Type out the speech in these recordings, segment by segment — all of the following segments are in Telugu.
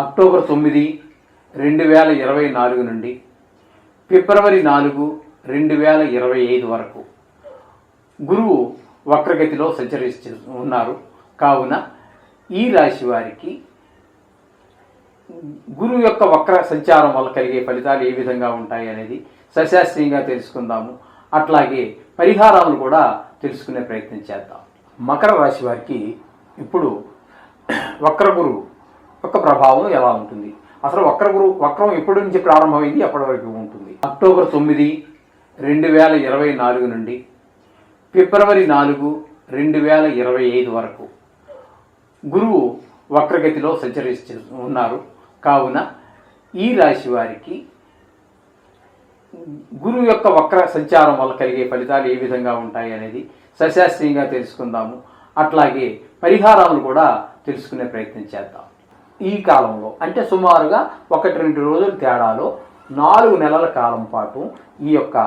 అక్టోబర్ 9, 2024 నుండి ఫిబ్రవరి 4, 2025 వరకు గురువు వక్రగతిలో సంచరిస్తూ ఉన్నారు. కావున ఈ రాశి వారికి గురువు యొక్క వక్ర సంచారం వల్ల కలిగే ఫలితాలు ఏ విధంగా ఉంటాయి అనేది సశాస్త్రీయంగా తెలుసుకుందాము. అట్లాగే పరిహారాలు కూడా తెలుసుకునే ప్రయత్నం చేద్దాం. మకర రాశి వారికి ఇప్పుడు వక్ర గురువు యొక్క ప్రభావం ఎలా ఉంటుంది, అసలు వక్రం ఎప్పటి నుంచి ప్రారంభమైంది, ఎప్పటి వరకు ఉంటుంది? అక్టోబర్ 9, 2024 నుండి ఫిబ్రవరి 4, 2025 వరకు గురువు వక్రగతిలో సంచరిస్తూ ఉన్నారు. కావున ఈ రాశి వారికి గురువు యొక్క వక్ర సంచారం వల్ల కలిగే ఫలితాలు ఏ విధంగా ఉంటాయి అనేది సశాస్త్రీయంగా తెలుసుకుందాము. అట్లాగే పరిహారాలు కూడా తెలుసుకునే ప్రయత్నం చేద్దాం. ఈ కాలంలో అంటే సుమారుగా 1-2 రోజుల తేడాలో 4 నెలల కాలం పాటు ఈ యొక్క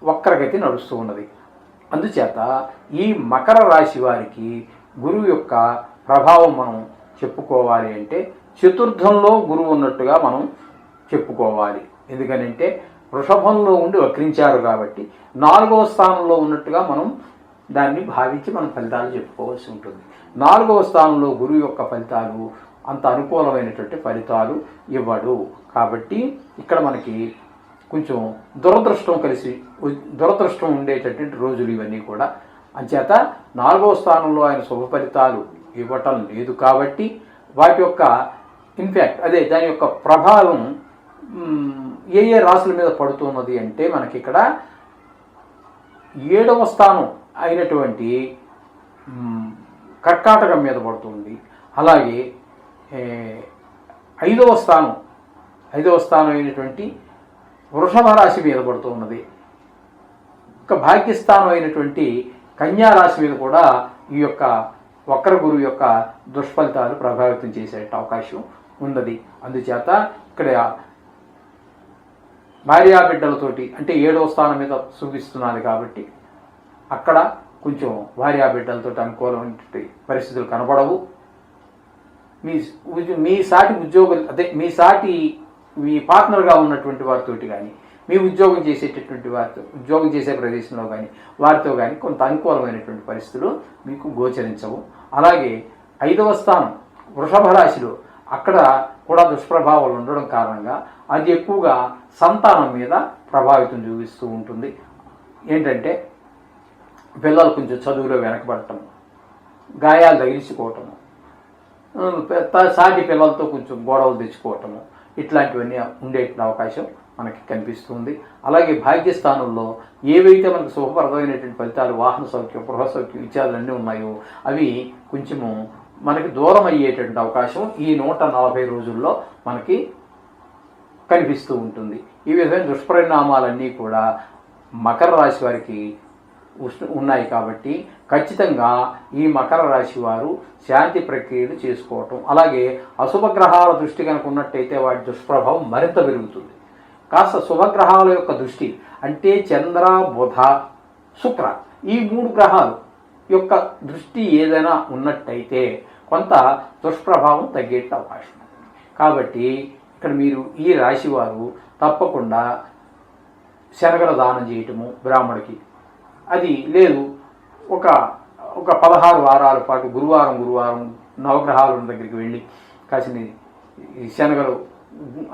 వక్రగతి నడుస్తూ ఉన్నది. అందుచేత ఈ మకర రాశి వారికి గురువు యొక్క ప్రభావం మనం చెప్పుకోవాలి అంటే చతుర్థంలో గురువు ఉన్నట్టుగా మనం చెప్పుకోవాలి. ఎందుకనంటే వృషభంలో ఉండి వక్రించారు కాబట్టి 4వ స్థానంలో ఉన్నట్టుగా మనం దాన్ని భావించి మనం ఫలితాలు చెప్పుకోవాల్సి ఉంటుంది. 4వ స్థానంలో గురువు యొక్క ఫలితాలు అంత అనుకూలమైనటువంటి ఫలితాలు ఇవ్వడు. కాబట్టి ఇక్కడ మనకి కొంచెం దురదృష్టం ఉండేటటువంటి రోజులు ఇవన్నీ కూడా. అంచేత 4వ స్థానంలో ఆయన శుభ ఫలితాలు ఇవ్వటం లేదు కాబట్టి వాటి యొక్క ఇంపాక్ట్ దాని యొక్క ప్రభావం ఏ రాశుల మీద పడుతున్నది అంటే మనకి ఇక్కడ 7వ స్థానం అయినటువంటి కర్కాటకం మీద పడుతుంది. అలాగే 5వ స్థానం అయినటువంటి వృషభ రాశి మీద పడుతూ ఉన్నది. ఒక భాగ్యస్థానం అయినటువంటి కన్యా రాశి మీద కూడా ఈ యొక్క వక్ర గురువు యొక్క దుష్ఫలితాలు ప్రభావితం చేసే అవకాశం ఉన్నది. అందుచేత ఇక్కడ భార్యాబిడ్డలతోటి అంటే 7వ స్థానం మీద చూపిస్తున్నది కాబట్టి అక్కడ కొంచెం భార్యాబిడ్డలతో అనుకూలమైన పరిస్థితులు కనపడవు. మీ సాటి ఉద్యోగులు మీ పార్ట్నర్గా ఉన్నటువంటి వారితోటి కానీ మీ ఉద్యోగం చేసే ప్రదేశంలో కానీ వారితో కానీ కొంత అనుకూలమైనటువంటి పరిస్థితులు మీకు గోచరించవు. అలాగే 5వ స్థానం వృషభ రాశిలో అక్కడ కూడా దుష్ప్రభావాలు ఉండడం కారణంగా అది ఎక్కువగా సంతానం మీద ప్రభావితం చూపిస్తూ ఉంటుంది. ఏంటంటే పిల్లలు కొంచెం చదువులో వెనకబడటం, గాయాలు తగిలించుకోవటము, సాటి పిల్లలతో కొంచెం గొడవలు తెచ్చుకోవటము, ఇట్లాంటివన్నీ ఉండే అవకాశం మనకి కనిపిస్తుంది. అలాగే భాగ్యస్థానంలో ఏవైతే మనకు శుభప్రదమైనటువంటి ఫలితాలు వాహన సౌఖ్యం, గృహ సౌఖ్యం ఇత్యాదులన్నీ ఉన్నాయో అవి కొంచెము మనకి దూరం అయ్యేటువంటి అవకాశం ఈ 140 రోజుల్లో మనకి కనిపిస్తూ ఉంటుంది. ఈ విధమైన దుష్పరిణామాలన్నీ కూడా మకర రాశి వారికి ఉన్నాయి కాబట్టి ఖచ్చితంగా ఈ మకర రాశి వారు శాంతి ప్రక్రియలు చేసుకోవటం, అలాగే అశుభగ్రహాల దృష్టి కనుక ఉన్నట్టయితే వాటి దుష్ప్రభావం మరింత పెరుగుతుంది. కాస్త శుభగ్రహాల యొక్క దృష్టి అంటే చంద్ర, బుధ, శుక్ర ఈ 3 గ్రహాలు యొక్క దృష్టి ఏదైనా ఉన్నట్టయితే కొంత దుష్ప్రభావం తగ్గే అవకాశం. కాబట్టి ఇక్కడ మీరు ఈ రాశి వారు తప్పకుండా శనగల దానం చేయటము బ్రాహ్మడికి, అది లేదు ఒక 16 వారాల పాటు గురువారం నవగ్రహాల దగ్గరికి వెళ్ళి కాసిన శనగలు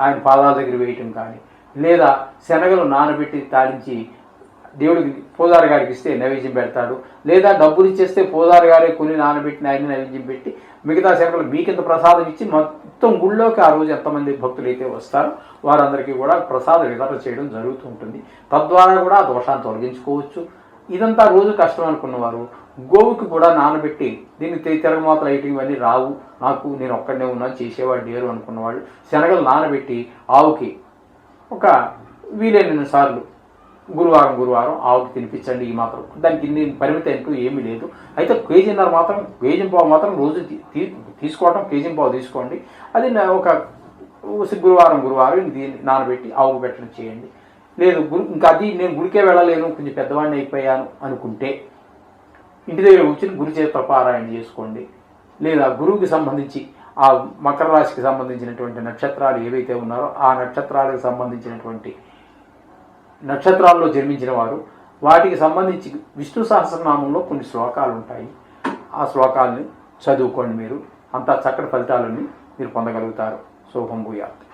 ఆయన పాదాల దగ్గర వేయటం కానీ, లేదా శనగలు నానబెట్టి తాళించి దేవుడికి పూజారి గారికి ఇస్తే నైవేద్యం పెడతాడు, లేదా డబ్బులు ఇచ్చేస్తే పూజారి గారే కొని నానబెట్టిన ఆయన నైవేద్యం పెట్టి మిగతా శనగలు మీకింత ప్రసాదం ఇచ్చి మొత్తం గుళ్ళోకి ఆ రోజు ఎంతమంది భక్తులు అయితే వస్తారో వారందరికీ కూడా ప్రసాద వితరణ చేయడం జరుగుతూ ఉంటుంది. తద్వారా కూడా ఆ దోషాన్ని తొలగించుకోవచ్చు. ఇదంతా రోజు కష్టం అనుకున్నవారు గోవుకి కూడా నానబెట్టి దీన్ని తిరగమాతలు అయ్యటం ఇవన్నీ రావు, నేను ఒక్కడనే ఉన్నాను చేసేవాడు లేరు అనుకున్నవాళ్ళు శనగలు నానబెట్టి ఆవుకి ఒక వీలైన సార్లు గురువారం ఆవుకి తినిపించండి. ఈ మాత్రం దానికి ఇన్ని పరిమితి అంటూ ఏమీ లేదు. అయితే కేజీ పావు మాత్రం రోజు తీసుకోవటం, కేజీ పావు తీసుకోండి. అది ఒక గురువారం దీన్ని నానబెట్టి ఆవుకు పెట్టడం చేయండి. లేదు ఇంకా అది నేను గుడికే వెళ్ళలేను, కొంచెం పెద్దవాడిని అయిపోయాను అనుకుంటే ఇంటి దగ్గర కూర్చొని గురు చేత పారాయణ చేసుకోండి. లేదా గురువుకి సంబంధించి ఆ మకర రాశికి సంబంధించినటువంటి నక్షత్రాలు ఏవైతే ఉన్నారో ఆ నక్షత్రాలకు సంబంధించినటువంటి నక్షత్రాల్లో జన్మించిన వారు వాటికి సంబంధించి విష్ణు సహస్రనామంలో కొన్ని శ్లోకాలు ఉంటాయి. ఆ శ్లోకాలని చదువుకోండి. మీరు అంతా చక్కటి ఫలితాలని మీరు పొందగలుగుతారు. శుభం భూయాత్.